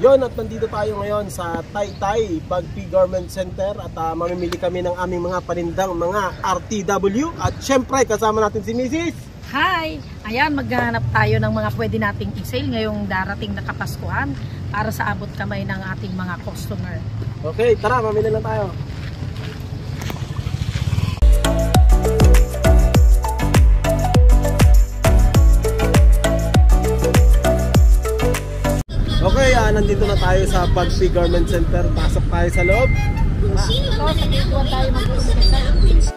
Yon, at nandito tayo ngayon sa Taytay Bagpi Garment Center at mamimili kami ng aming mga panindang mga RTW at syempre kasama natin si Mrs. Hi! Ayan, maghahanap tayo ng mga pwede nating i-sale ngayong darating na Kapaskuhan para sa abot kamay ng ating mga customer. Okay, tara, mamili lang tayo. Okay, nandito na tayo sa Bagpi Garment Center. Pasok tayo sa loob. So, sa pintuan tayo mag-umpisa.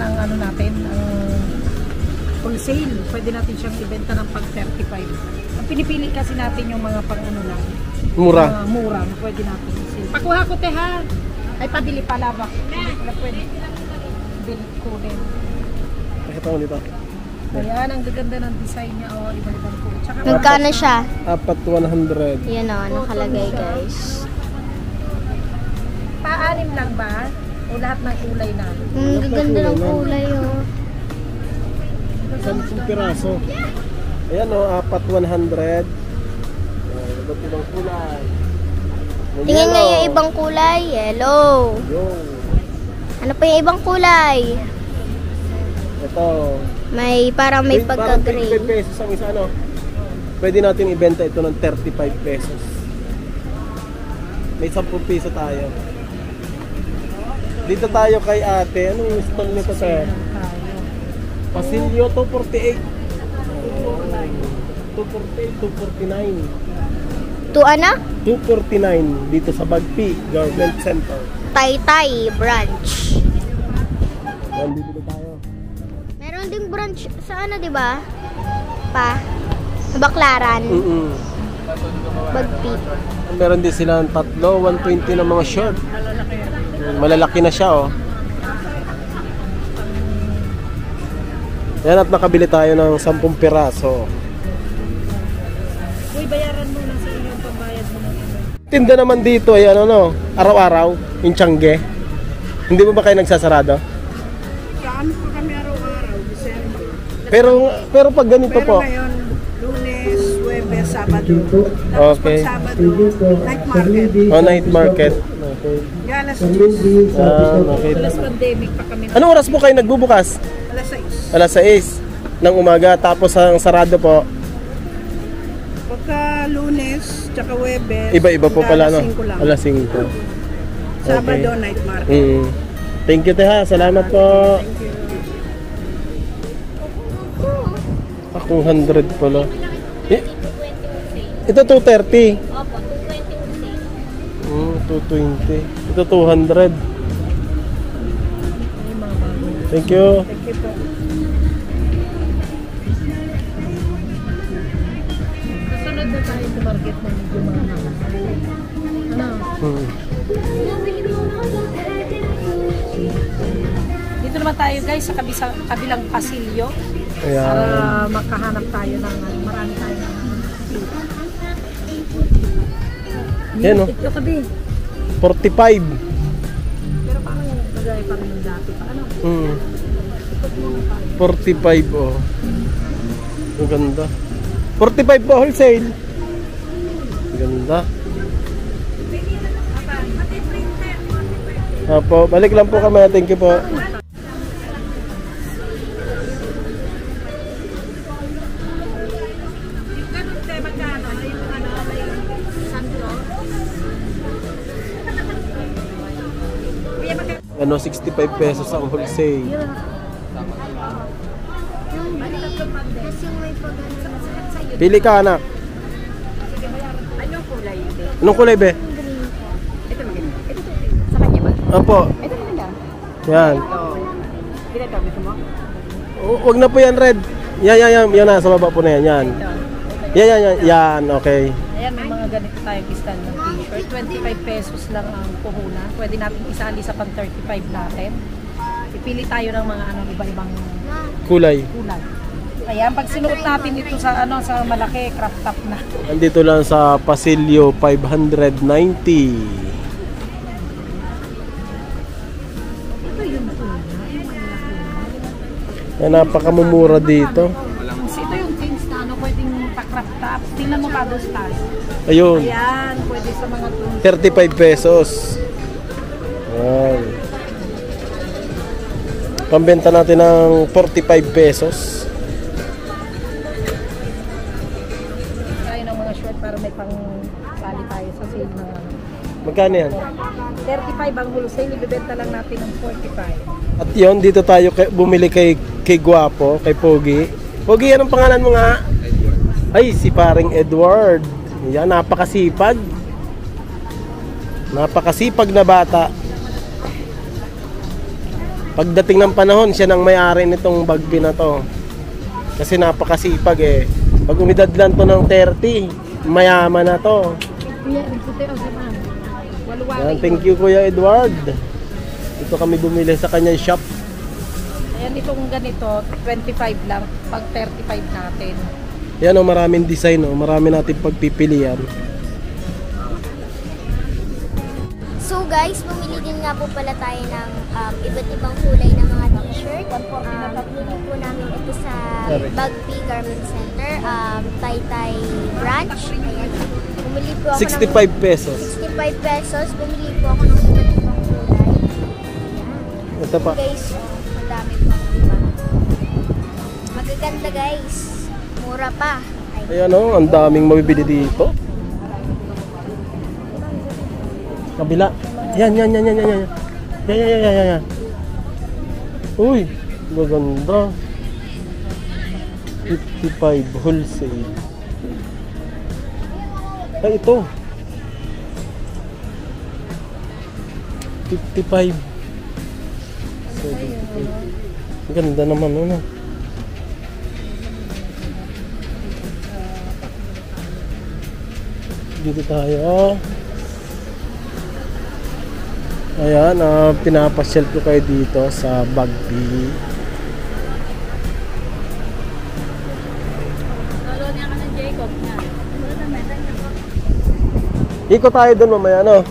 Ang ano natin, ang wholesale. Pwede natin siyang ibenta ng pag 35. Ang pinipili kasi natin yung mga pang ano lang. Mura. Mura na pwede natin i-sale. Pakuha ko te ha. Ay pabili pala ba? Wala pwede. Bili ko din. Nakita mo dito. Ayan, ang gaganda ng design niya. O, iba-ibang ko. Magkano siya? Apat 100. Yan o, nakalagay guys. Pa-anim lang ba? O lahat ng kulay na? Ang gaganda ng kulay o. 10 piraso. Ayan o, apat 100. Iba't ibang kulay. Tingnan nga yung ibang kulay. Yellow. Ano pa yung ibang kulay? Ito. May parang may pagka-gray. Parang 35 pesos ang isa, ano? Pwede natin ibenta ito ng 35 pesos. May 10 piso tayo. Dito tayo kay ate. Anong stall nito tayo? Pasilyo 248. 248, 249. To ano? 249 dito sa Bagpi Garment Center. Taytay branch. Yan, dito tayo. Meron ding branch sa ano, di ba? Pa. Sa Baclaran. Bagpi. Meron din silang tatlo, 120 ng mga short. Malalaki na siya, oh. Yan, at nakabili tayo ng 10 piraso. Uy, bayaran mo na sa inyong pambayad mo na. Tinda naman dito ay ano, no, araw-araw, yung tiyangge. Hindi mo ba kayo nagsasarado? Saan po kami araw-araw? December. Pero pag ganito Pero po. ngayon, Lunes, Huwebes, Sabado. Tapos Okay. pag Sabado, night market. Oh, night market. Okay. Alas 10, Okay. Plus pandemic pa kami. Anong oras po kayo nagbubukas? alas 6. Alas 6 ng umaga, tapos ang sarado po. Pagka Lunes, tsaka Huwebes, Iba-iba po pala, no? alas 5 lang. Alas 5. Sabado, Okay. night market. Thank you, Teha. Salamat po. Akong 100 pala. Ito 230. Opo, 220. 220. Ito 200. Thank you. Thank you po. Kasunod na tayo sa market ng medyo mga ano? Dito naman tayo guys sa kabilang pasilyo. Ayan. Para makahanap tayo ng marami tayo ng Yan, no? ito kabi. 45. Pero parang nagaya pa rin yung dati pa. Ano? 45, oh. Ang ganda. 45 po wholesale. Ang ganda. Apo, balik lang po kami. Thank you po. Ano, 65 pesos ang wholesale. Pili ka, anak. Anong kulay yun? Anong kulay, be? Ito maganda. Ito. Sa kanya ba? Opo. Ito maganda. Yan. Ito, gusto mo? Wag na po yan, red. Yan na. Sa baba po na yan. Yan. Yan, okay. Ayan, may mga ganito tayong style ng t-shirt. 25 pesos lang ang puhunan. Pwede natin isali sa pang 35 natin. Pipili tayo ng mga iba-ibang Kulay. kulay. Ayan, pag sinuot natin ito sa sa malaki, crop top na. Andito lang sa Pasilio 590. Yan, napakamumura dito. Ito yung things na pwedeng pa-crop top. Tingnan mo pa doon stars. Ayun, Ayan, pwede sa mga 35 pesos. Yan. Pambenta natin ng 45 pesos. tayo ng mga short para may pang sali tayo sa sale ng Magkano yan? 35 ang wholesale, ibibenta lang natin ng 45. At yun, dito tayo bumili kay Guapo, kay Pogi. Pogi, anong pangalan mo nga? Ay, si paring Edward. Yan, napakasipag. Napakasipag na bata. Pagdating ng panahon, siya nang may-ari nitong bagbi na to. Kasi napakasipag eh. Pag umidad lang to ng 30, mayaman na to. Yan, thank you Kuya Edward. Ito kami bumili sa kanyang shop. Ayan, itong ganito, 25 lang, pag 35 natin. Yan o, maraming design o, marami natin pagpipilian. So guys, bumili din nga po pala tayo ng iba't ibang kulay ng mga t-shirt. Bumili po namin ito sa Bagpi Garment Center, Taytay branch. Ayan. Bumili po ako 65 pesos. 65 pesos. Bumili po ako ng iba't ibang kulay. Ayan. Ito pa. Guys, madami po. Diba? Magaganda guys. Mura pa. Ay, Ayan o, ang daming mabibili dito. Kabila. Yan. Yan. Uy, maganda. 55 wholesale. Ay, ito. 55. 75. Ganda naman, ano? Dito tayo. Ayan, pinapasyal ko kayo dito sa Bagpi. Ikot tayo doon mamaya, no?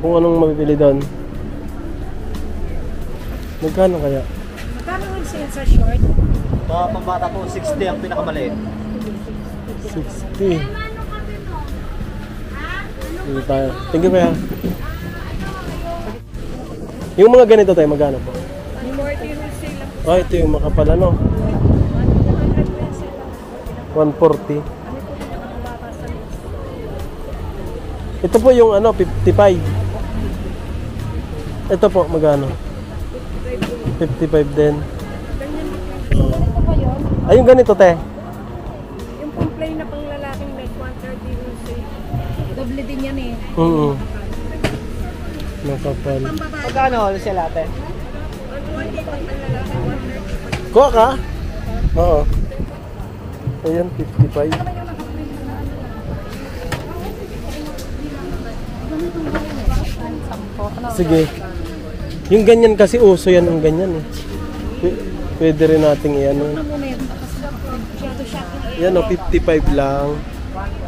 Kung anong mabibili doon. Magkano kaya? Magkano ang sale sa short? Pambata po, 60 ang pinakamaliit. 60. Dito tayo. Thank you, kaya. Yung mga ganito tayo, magkano po? Yung more wholesale lang. Oh, ito yung makapal, ano? 140. Ito po yung ano, 55. Ito po, magkano? 55 din. Ay, yung ganito, te. Yung pang plain na pang lalaking like 130 wholesale. Doble din yan eh. Makapal. Magkano sila ate? Kuha ka? Oo. Ayan, 55. Sige. Yung ganyan kasi uso yan ang ganyan eh. Pwede rin nating i-ano. Yan o, 55 lang.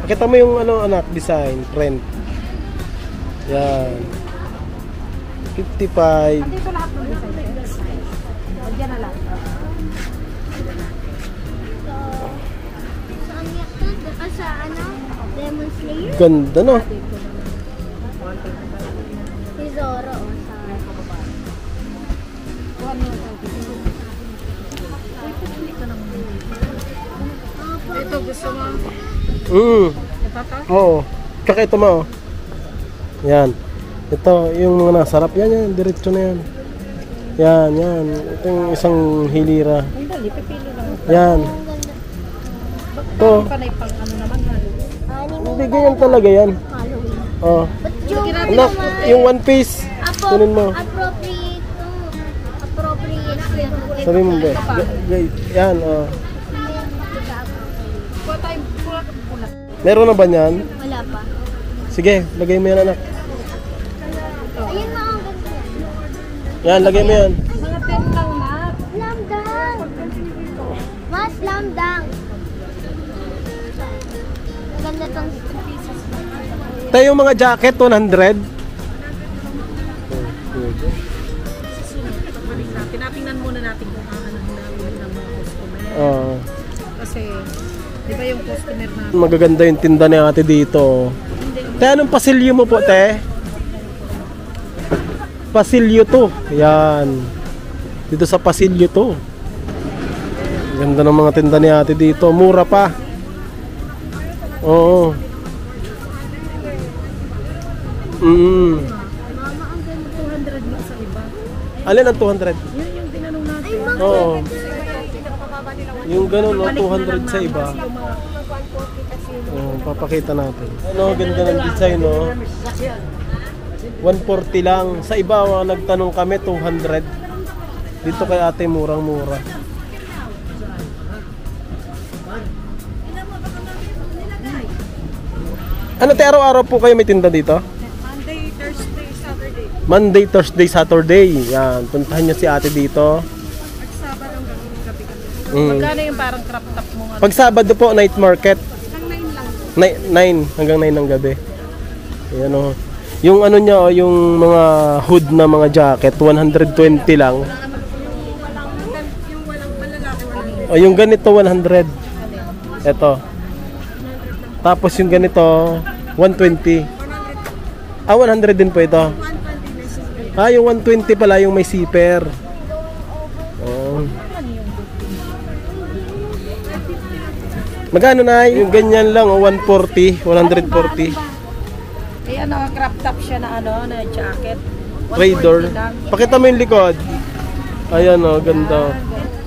Pakita mo yung ano, anak, design, print. Yan. 55. Dito lahat ng design. Diyan na lang. saan yan? Sa ano? Demon Slayer? Ganda, no? Si Zoro. Ito gusto mo. Oo. Tsaka ito mo. Yan. Ito, yung mga nasarap. Yan. Diretso na yan. Yan. Ito yung isang hilira. Ang dali, pipili lang. Yan. Ito. Panay pang ano naman. Anime Hindi, ganyan talaga yan. Halloween. Oh. Ba't yung Anak, yung one piece. Kunin mo. appropriate Sabi mo ba? Yan, oh. pula. Meron na ba niyan? Wala pa. Sige, lagay mo yan anak. Ayun mga ang ganda yan. Yan, lagay mo yan. Mga 10 lang na. Slam dunk! Mas slam dunk! Maganda tong pieces. Tayo yung mga jacket, 100. Pagbalik natin, natingnan muna natin kung ano namin ng mga customer. Oo. Kasi, di ba yung customer natin? Magaganda yung tinda ni ate dito. Te, anong pasilyo mo po, te? Pasilyo to. Yan. Dito sa pasilyo to. Ganda ng mga tinda ni ate dito. Mura pa. Oo. Mama, ang ganda 200 lang sa iba. Alin ang 200? Yun yung tinanong natin. Oo. Yung ganun, no, 200 sa iba. Oh, papakita natin. Ano, ganda ng design, no? 140 lang. Sa iba, nagtanong kami, 200. Dito kay ate, murang-mura. Ano, te, araw-araw po kayo may tinda dito? Monday, Thursday, Saturday. Monday, Thursday, Saturday. Yan, puntahan nyo si ate dito. At Sabado hanggang gabi kami. Magkano yung parang crop top mo? Pag Sabado po, night market. Hanggang 9 lang. 9 hanggang 9 ng gabi. Ayan o. Yung ano niya o, yung mga hood na mga jacket, 120 lang. Yung walang malalaki, walang O yung ganito, 100. Ito. Tapos yung ganito, 120. Ah, 100 din po ito. 120 na siya. Ah, yung 120 pala yung may zipper. Oh. Magkano na? Yung ganyan lang, oh, 140, 140. Eh ano, crop top siya na ano, na jacket. 140 Raider. lang. Pakita mo yung likod. Ayan oh, ganda.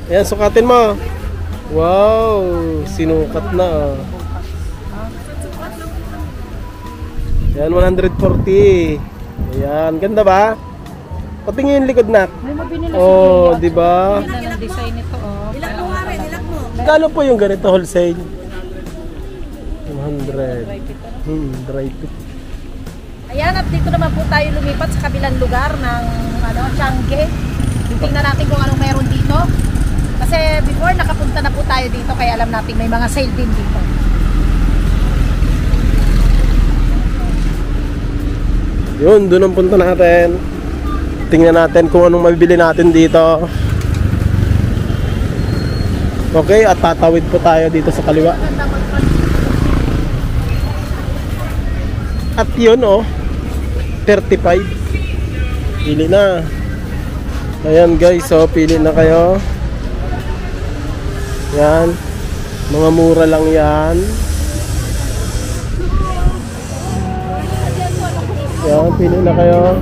Ayan, sukatin mo. Wow, sinukat na oh. Ayan, 140. Ayan, ganda ba? Patingin yung likod na. May mabinili Oh, di ba? Ganda ng design nito, oh. Ilak mo nga rin, ilak mo. Magkano po yung ganito wholesale? 100. Dry fit. Ayan, at dito naman po tayo lumipat sa kabilang lugar ng ano, Changi. Tingnan natin kung anong meron dito. Kasi before nakapunta na po tayo dito kaya alam natin may mga sale din dito. Yun, doon ang punta natin. Tingnan natin kung anong mabibili natin dito. Okay, at tatawid po tayo dito sa kaliwa. At yun oh, 35. Pili na. Ayan guys, so pili na kayo. Yan. Mga mura lang yan. Yan, pili na kayo.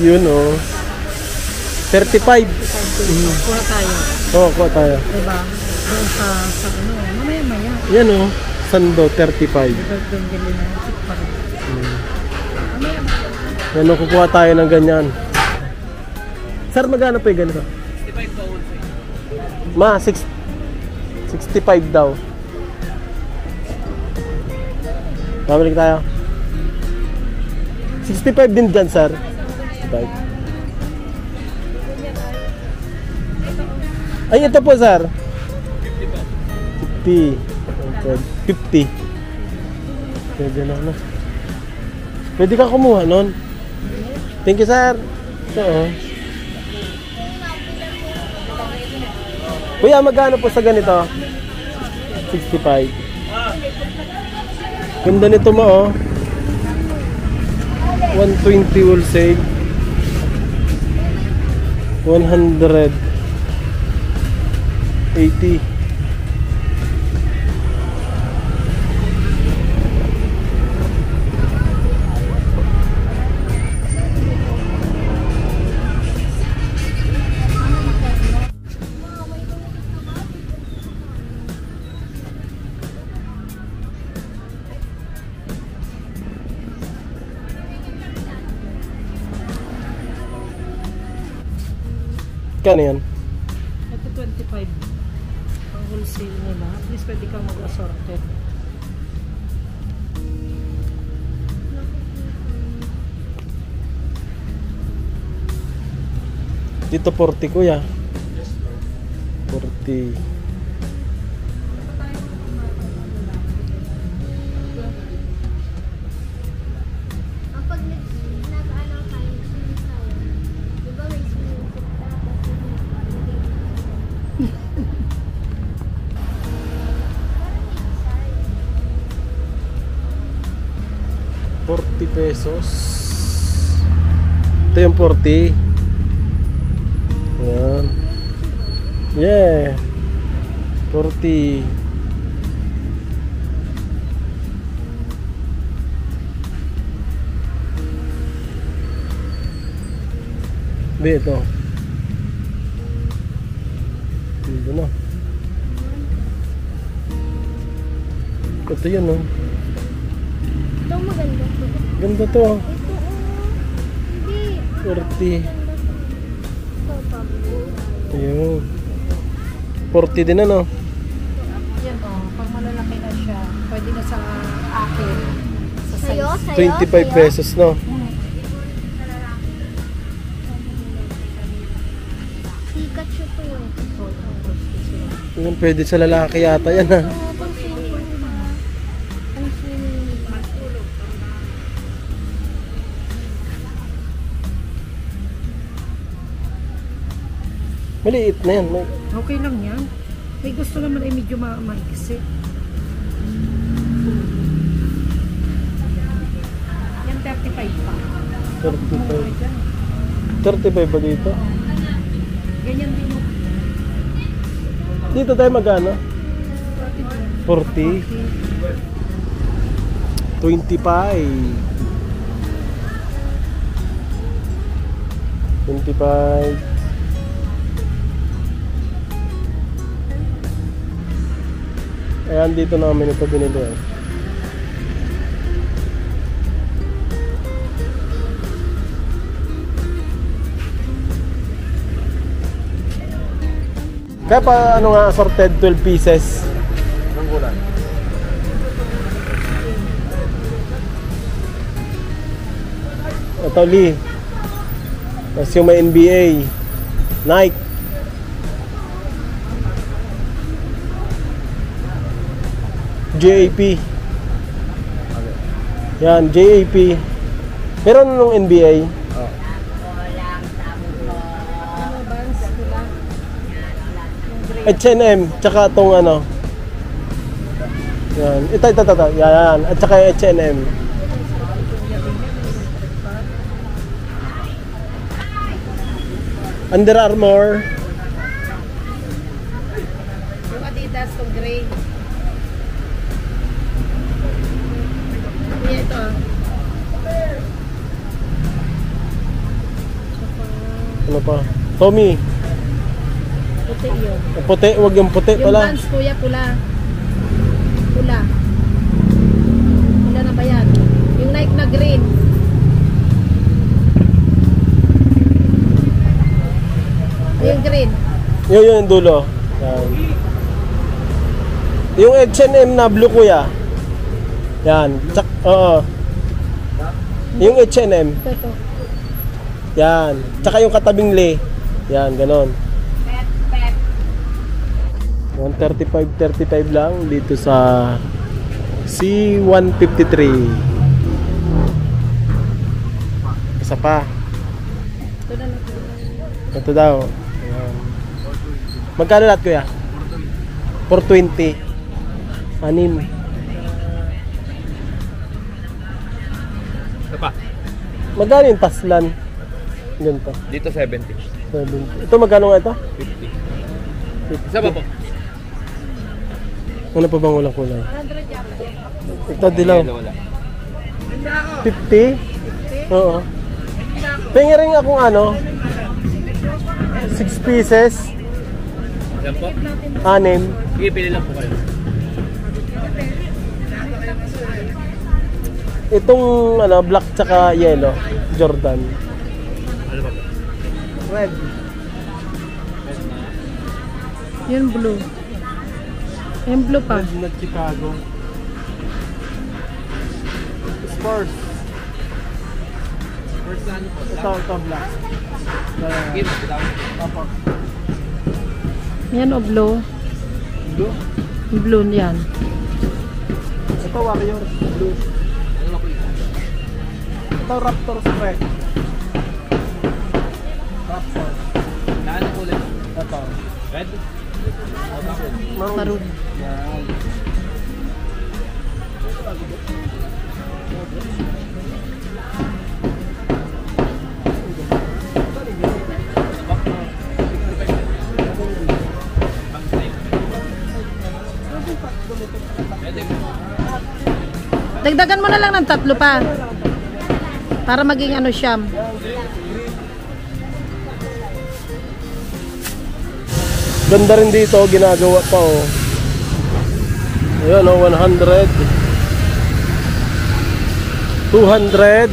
Yun oh. 35. Kuha tayo. Oo, kuha tayo. Diba? Doon sa ano, mamaya-maya. Yan oh, Sando 35. Doon gili na pa rin. Yan oh, kukuha tayo ng ganyan. Sir, magkano pa yung ganito? 65 po. Ma, 65 daw. Babalik tayo. 65 din dyan, sir. 65. Ay, ito po, sir. 50. 50. Pwede na, no? Pwede ka kumuha nun. Thank you, sir. Ito, oh. Kuya, magkano po sa ganito? 65. Ganda nito mo, oh. 120 wholesale. 180. Kano yan? Ito 25. Pang wholesale. sale nila. At least pwede kang mag-assorted. Dito 40 kuya. 40. Kapag nag-ano tayo, swimming tayo, di ba may swimming pool tapos ₱40. Ito yung 40. Ayan. Yeah. 40. Hindi, ito. Dito na. Ito yun, no? ito maganda to. Ganda to, ah. Ito, hindi. 40. Ito, pablo. Ayun. 40 din, ano? Yan pag malalaki na siya, pwede na sa akin. Sa Sa'yo? size. Sa'yo? 25 pesos, no? Pikachu to eh. Yun, pwede sa lalaki yata yan, ha? Oo, pang swimming pool ba? Pang swimming pool. Maliit na yan. May... Okay lang yan. May gusto naman ay medyo maigsi. Yan 35 pa. 35. 35 ba dito? Ganyan din yung Dito tayo magano? 40. 25. 25. Ayan, dito namin ito binili. Kaya pa ano nga assorted 12 pieces. Anong kulay? Ito Lee. Tapos yung may NBA, Nike. JAP. Yan, JAP. Meron nung NBA. H&M, tsaka itong ano. Yan, ito. Yan, at tsaka H&M. Under Armour. yung Adidas, itong gray. Ito. Ano pa? Tommy. Puti yun. Puti, wag yung puti Yung pala. Vans, kuya, pula. Pula. Pula na ba yan? Yung Nike na green. Yung green. Yun yung dulo. Yan. Yung H&M na blue kuya. Yan. Oo. Yung H&M. Ito. Yan. Tsaka yung katabing Lee. Yan, ganon. 135 lang dito sa C153. Isa pa. Ito na lang. Ito daw. Ayan. Magkano lahat kuya? 420. Anim. Ito pa. Magkano yung Taslan? Ganito. Dito 70. 70. Ito magkano nga ito? 50. Isa pa po. Ano pa bang walang kulay? 100 yata. Ito dilaw. Wala. 50? Oo. Pengi rin akong ano? 6 pieces. Yan po. 6. Sige, pili lang po kayo. Itong ano, black tsaka yellow. Jordan. Ano ba po? Red. Yun blue. Yung blue pa. Red na Chicago. Spurs. First ano po? Ito black. Game, bitaw. Apo. Yan o blue. Blue. Yung blue yan. Ito Warriors. Blue. Ano na po ito? Ito Raptors red. Raptors. Naan po ulit? Ito. Red? Maroon. Yan. Dagdagan mo na lang ng 3 pa. Para maging ano siyam. Ganda rin dito, ginagawa pa oh. Ayan oh, 100 200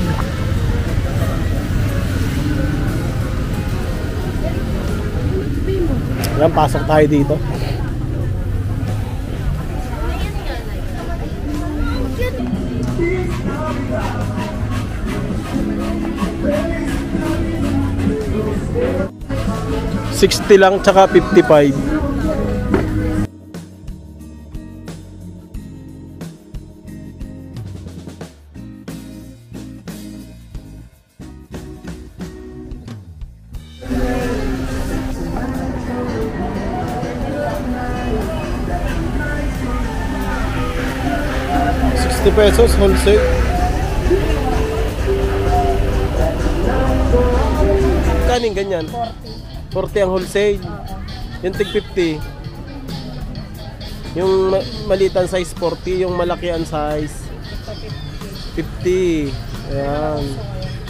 Ayan, pasok tayo dito. $60 lang tsaka 55. $60 wholesale. Kaning ganyan? 40 ang wholesale. Yung tig 50. Yung malitan size 40, yung malaki ang size 50. Ayan.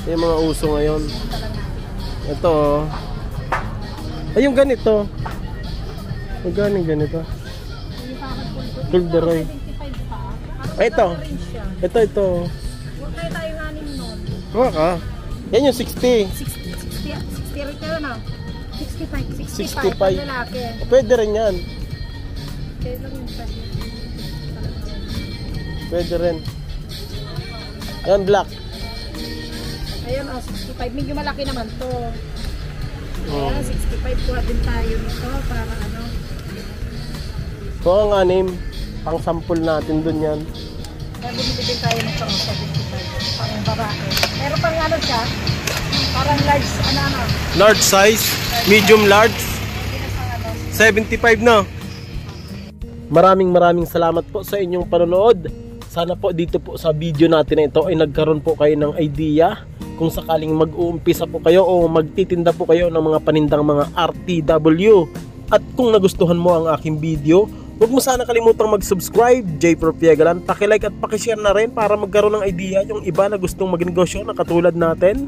Yung mga uso ngayon. Ito oh. Ay, yung ganito. Yung ganito. Kilderoy. Ay, ito. Ito. Huwag kayo tayo nganin nun. Kuha ka. Yan yung 60. 60 rin kayo na. 65. 65. Lalaki. Pwede rin yan. Kaya lang yung sabi. Pwede rin. Ayan, black. Ayun o, 65. Medyo malaki naman to. Oh. Ayan, 65. Kuha din tayo nito para ano. Kuha ang anim. Pang sample natin dun yan. Kaya bumili din tayo nito sa 55. Pang babae. Pero pang ano siya, parang large, ano. Large size. Medium large. 75 na. Maraming salamat po sa inyong panonood. Sana po dito po sa video natin na ito ay nagkaroon po kayo ng idea kung sakaling mag-uumpisa po kayo o magtitinda po kayo ng mga panindang mga RTW. At kung nagustuhan mo ang aking video, huwag mo sana kalimutang mag-subscribe, J. Propiegalan. Paki-like at paki-share na rin para magkaroon ng idea yung iba na gustong magnegosyo na katulad natin.